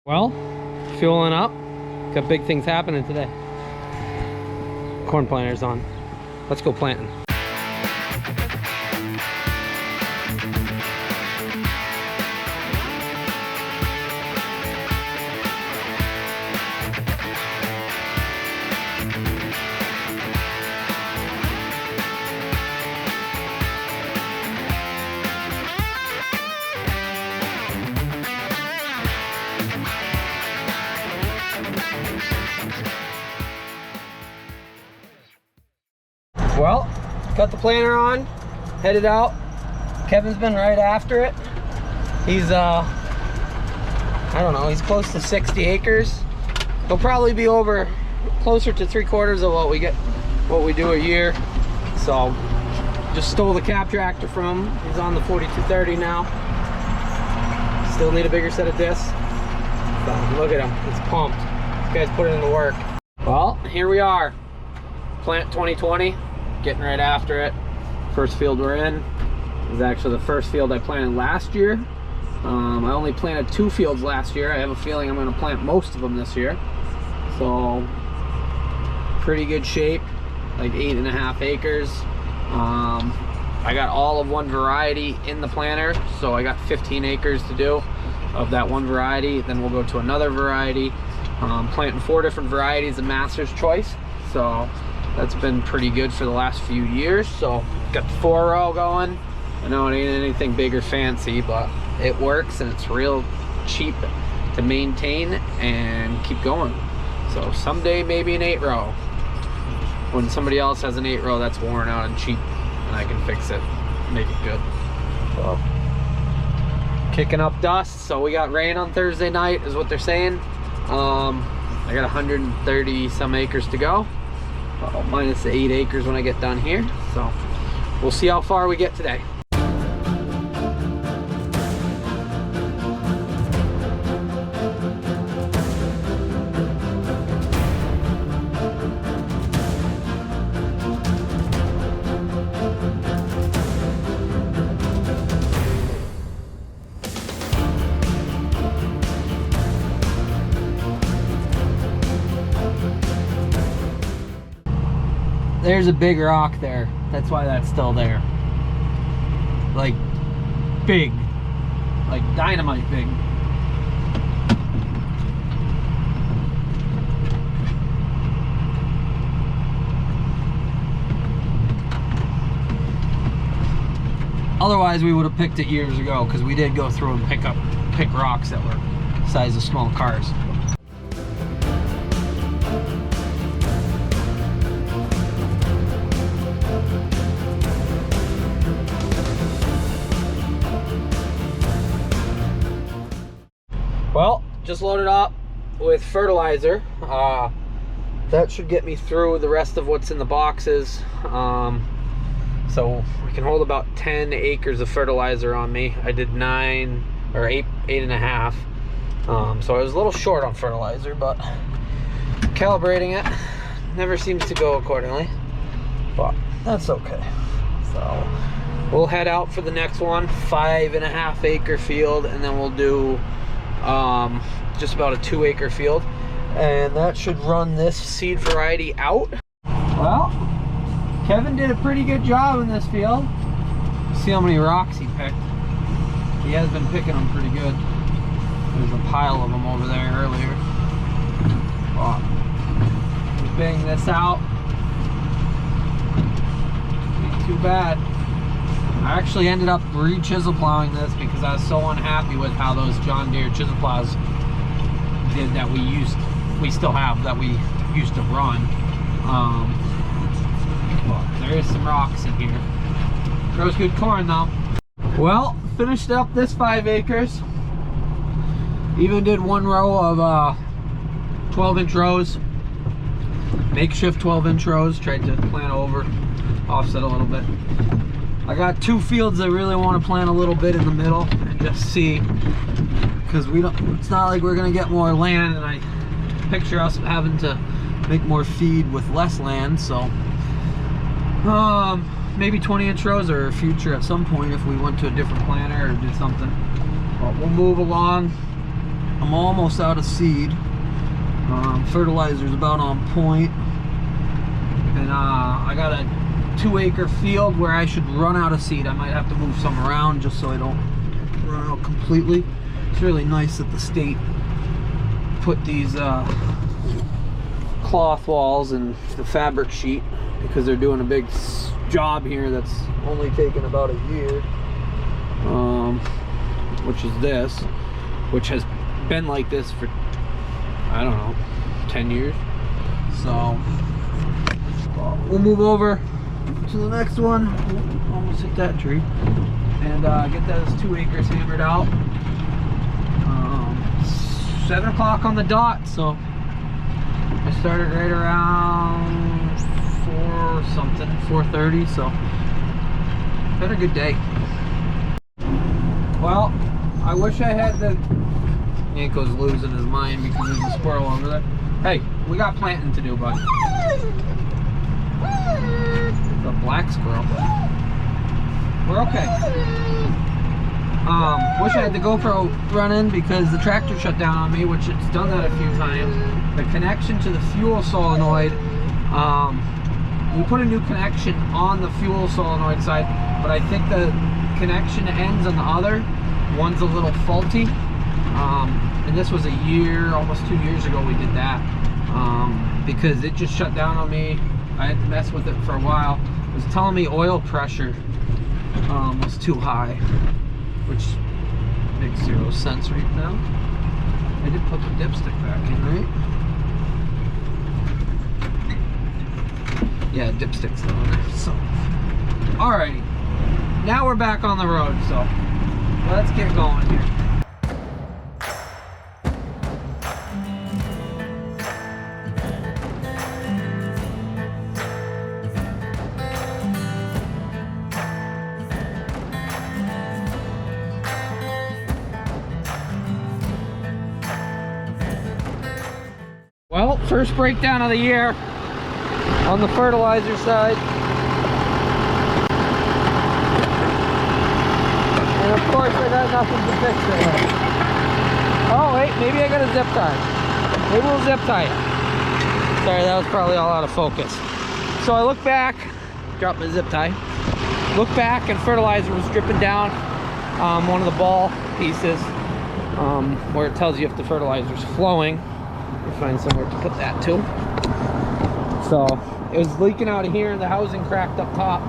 Well, fueling up. Got big things happening today. Corn planter's on. Let's go planting. Well, got the planter on, headed out. Kevin's been right after it. He's I don't know, he's close to 60 acres. He'll probably be over closer to 3/4 of what we do a year. So just stole the cab tractor from him. He's on the 4230 now. Still need a bigger set of discs. But look at him, it's pumped. This guy's putting in the work. Well, here we are. Plant 2020. Getting right after it. First field we're in is actually the first field I planted last year. I only planted 2 fields last year. I have a feeling I'm going to plant most of them this year. So pretty good shape, like 8.5 acres. I got all of one variety in the planter, so I got 15 acres to do of that one variety. Then we'll go to another variety. Planting 4 different varieties of Master's Choice. So that's been pretty good for the last few years. So got the 4-row going. I know it ain't anything big or fancy, but it works and it's real cheap to maintain and keep going. So someday maybe an 8-row. When somebody else has an 8-row that's worn out and cheap, and I can fix it, make it good. So kicking up dust. So we got rain on Thursday night is what they're saying. I got 130 some acres to go. Minus the 8 acres when I get done here. So we'll see how far we get today. There's a big rock there. That's why that's still there. Like big. Like dynamite big. Otherwise we would have picked it years ago, because we did go through and pick rocks that were the size of small cars. Well, just loaded up with fertilizer. That should get me through the rest of what's in the boxes. So we can hold about 10 acres of fertilizer on me. I did 9 or 8.5. So I was a little short on fertilizer, but calibrating it never seems to go accordingly. But that's okay. So we'll head out for the next one, 5.5 acre field, and then we'll do just about a 2 acre field, and that should run this seed variety out. Well, Kevin did a pretty good job in this field. See how many rocks he picked. He has been picking them pretty good. There's a pile of them over there earlier. Just bang this out. Ain't too bad. I actually ended up re-chisel plowing this because I was so unhappy with how those John Deere chisel plows did that we still have, that we used to run. Well, there is some rocks in here. Grows good corn though. Well, finished up this 5 acres. Even did 1 row of 12-inch rows. Makeshift 12-inch rows. Tried to plant over, offset a little bit. I got 2 fields I really want to plant a little bit in the middle and just see, because it's not like we're gonna get more land, and I picture us having to make more feed with less land. So maybe 20-inch rows are future at some point if we went to a different planter or did something. But we'll move along. I'm almost out of seed. Fertilizer's about on point. And I got a 2-acre field where I should run out of seed. I might have to move some around just so I don't run out completely. It's really nice that the state put these cloth walls and the fabric sheet, because they're doing a big job here that's only taken about a year, which is this, which has been like this for, I don't know, 10 years. So we'll move over to the next one. Almost hit that tree. And get those 2 acres hammered out. 7 o'clock on the dot, so I started right around 4:30, so had a good day. Well, I wish I had the... Yanko's losing his mind because there's a squirrel over there. Hey, we got planting to do, bud. The black squirrel. We're okay. Wish I had the GoPro running because the tractor shut down on me, which it's done that a few times. The connection to the fuel solenoid, we put a new connection on the fuel solenoid side, but I think the connection ends on the other. One's a little faulty. And this was a year, almost 2 years ago we did that. Because it just shut down on me. I had to mess with it for a while. It was telling me oil pressure was too high, which makes 0 sense right now. I did put the dipstick back in, right? Yeah, dipstick's still in there. So, alrighty. Now we're back on the road, so let's get going here. Well, first breakdown of the year on the fertilizer side. And of course I got nothing to fix it with. Oh wait, maybe I got a zip tie. Maybe we'll zip tie it. Sorry, that was probably all out of focus. So I look back, dropped my zip tie. Look back and fertilizer was dripping down one of the ball pieces where it tells you if the fertilizer's flowing. Find somewhere to put that too. So it was leaking out of here and the housing cracked up top.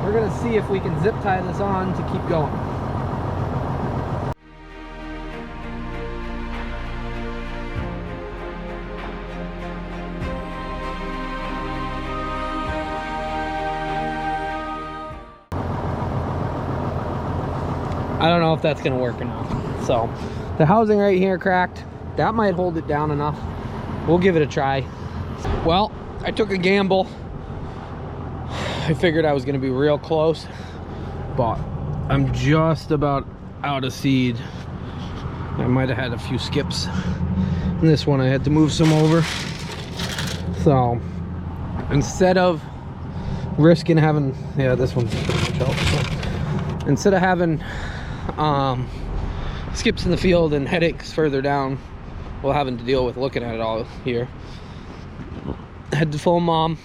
We're gonna see if we can zip tie this on to keep going. I don't know if that's gonna work or not. So the housing right here cracked. That might hold it down enough. We'll give it a try. Well, I took a gamble. I figured I was gonna be real close, but I'm just about out of seed. I might have had a few skips. And this one I had to move some over. So instead of risking having, yeah, this one's pretty much out. So instead of having skips in the field and headaches further down, while having to deal with looking at it all here, I had to phone Mom.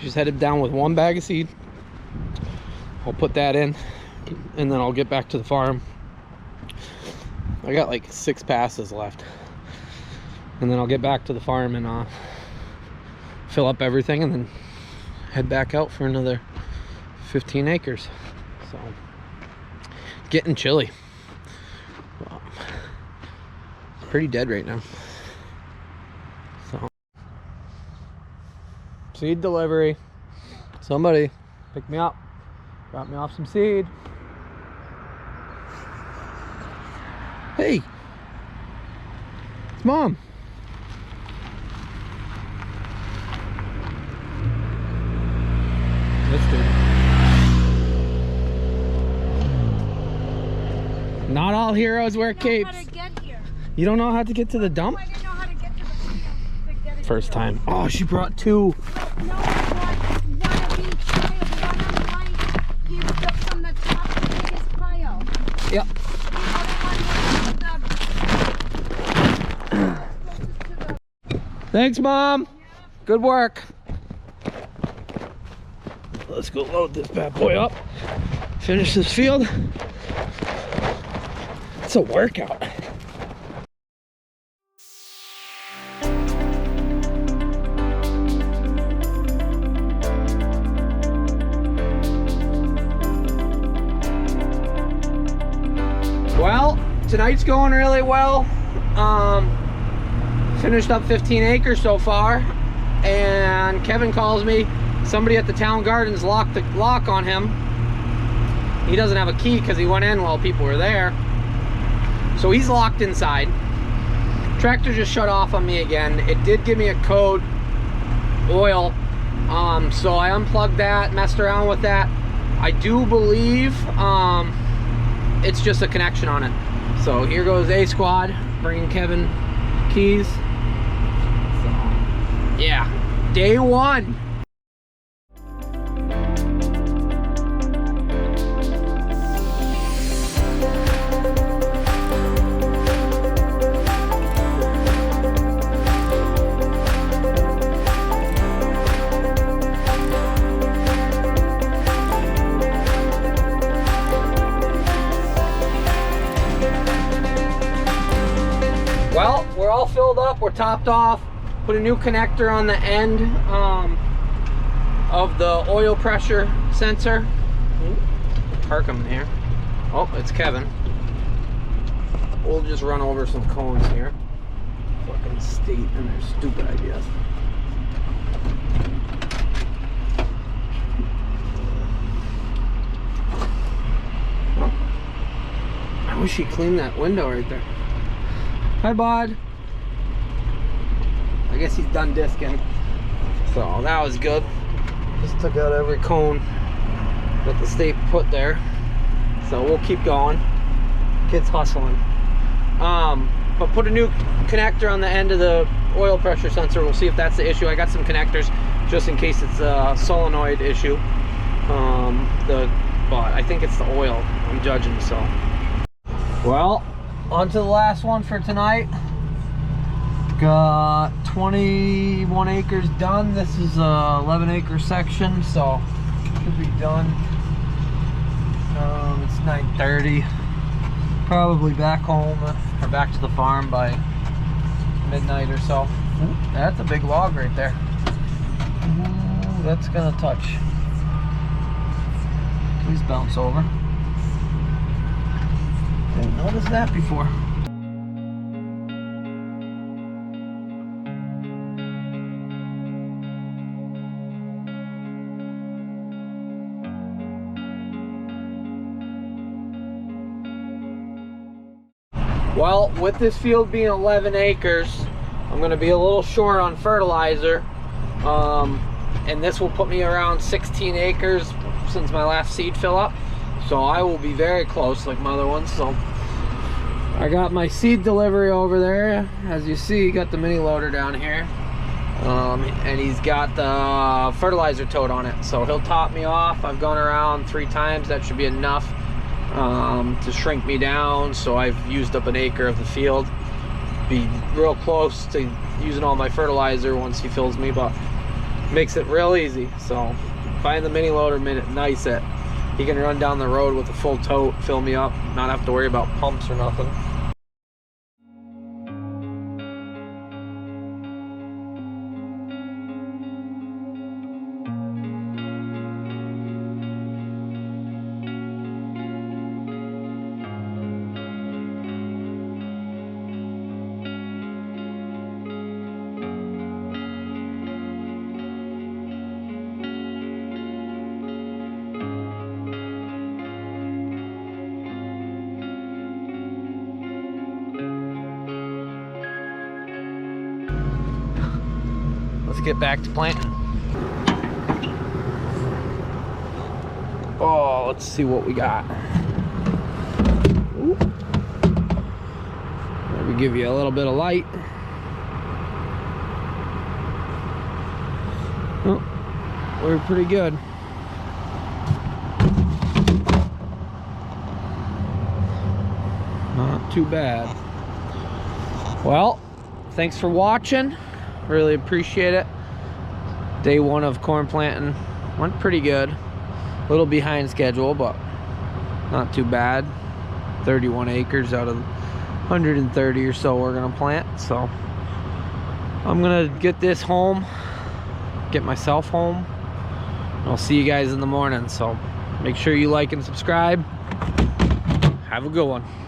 She's headed down with 1 bag of seed. I'll put that in and then I'll get back to the farm. I got like 6 passes left, and then I'll get back to the farm and fill up everything and then head back out for another 15 acres. So getting chilly. It's pretty dead right now. So seed delivery. Somebody pick me up, drop me off some seed. Hey, it's Mom. Let's do it. Not all heroes wear capes. How to get here. You don't know how to get to the dump? I didn't know how to get to the field to get it. First time. Oh, she brought 2. No, I brought one of each pile. The one on the right, he was up from the top of the biggest pile. Yep. The other one Thanks, Mom. Good work. Let's go load this bad boy up. Finish this field. It's a workout. Well, tonight's going really well. Finished up 15 acres so far, and Kevin calls me. Somebody at the town gardens locked the lock on him. He doesn't have a key because he went in while people were there. So he's locked inside. Tractor just shut off on me again. It did give me a code, oil. So I unplugged that, messed around with that. I do believe it's just a connection on it. So here goes A Squad, bringing Kevin keys. So, yeah, day one. Well, we're all filled up, we're topped off. Put a new connector on the end of the oil pressure sensor. Park them here. Oh, it's Kevin. We'll just run over some cones here. Fucking state and their stupid ideas. I wish he cleaned that window right there. Hi, bud. I guess he's done disking. So that was good. Just took out every cone that the state put there. So we'll keep going. Kids hustling. But put a new connector on the end of the oil pressure sensor. We'll see if that's the issue. I got some connectors just in case it's a solenoid issue. But I think it's the oil, I'm judging, so. Well, on to the last one for tonight. Got 21 acres done. This is a 11 acre section, so should be done. It's 9:30. Probably back home or back to the farm by midnight or so. Ooh, that's a big log right there. Ooh, that's gonna touch. Please bounce over. Didn't notice that before. Well, with this field being 11 acres, I'm going to be a little short on fertilizer. And this will put me around 16 acres since my last seed fill up. So I will be very close like my other ones. So I got my seed delivery over there. As you see, got the mini loader down here. And he's got the fertilizer tote on it. So he'll top me off. I've gone around 3 times. That should be enough to shrink me down. So I've used up an acre of the field. Be real close to using all my fertilizer once he fills me, but makes it real easy. So buying the mini loader made it nice that he can run down the road with a full tote, fill me up, not have to worry about pumps or nothing. Let's get back to planting. Oh, let's see what we got. Ooh. Maybe give you a little bit of light. Oh, we're pretty good. Not too bad. Well, thanks for watching. Really appreciate it. Day 1 of corn planting went pretty good. A little behind schedule, but not too bad. 31 acres out of 130 or so we're gonna plant. So I'm gonna get this home, get myself home. I'll see you guys in the morning. So make sure you like and subscribe. Have a good one.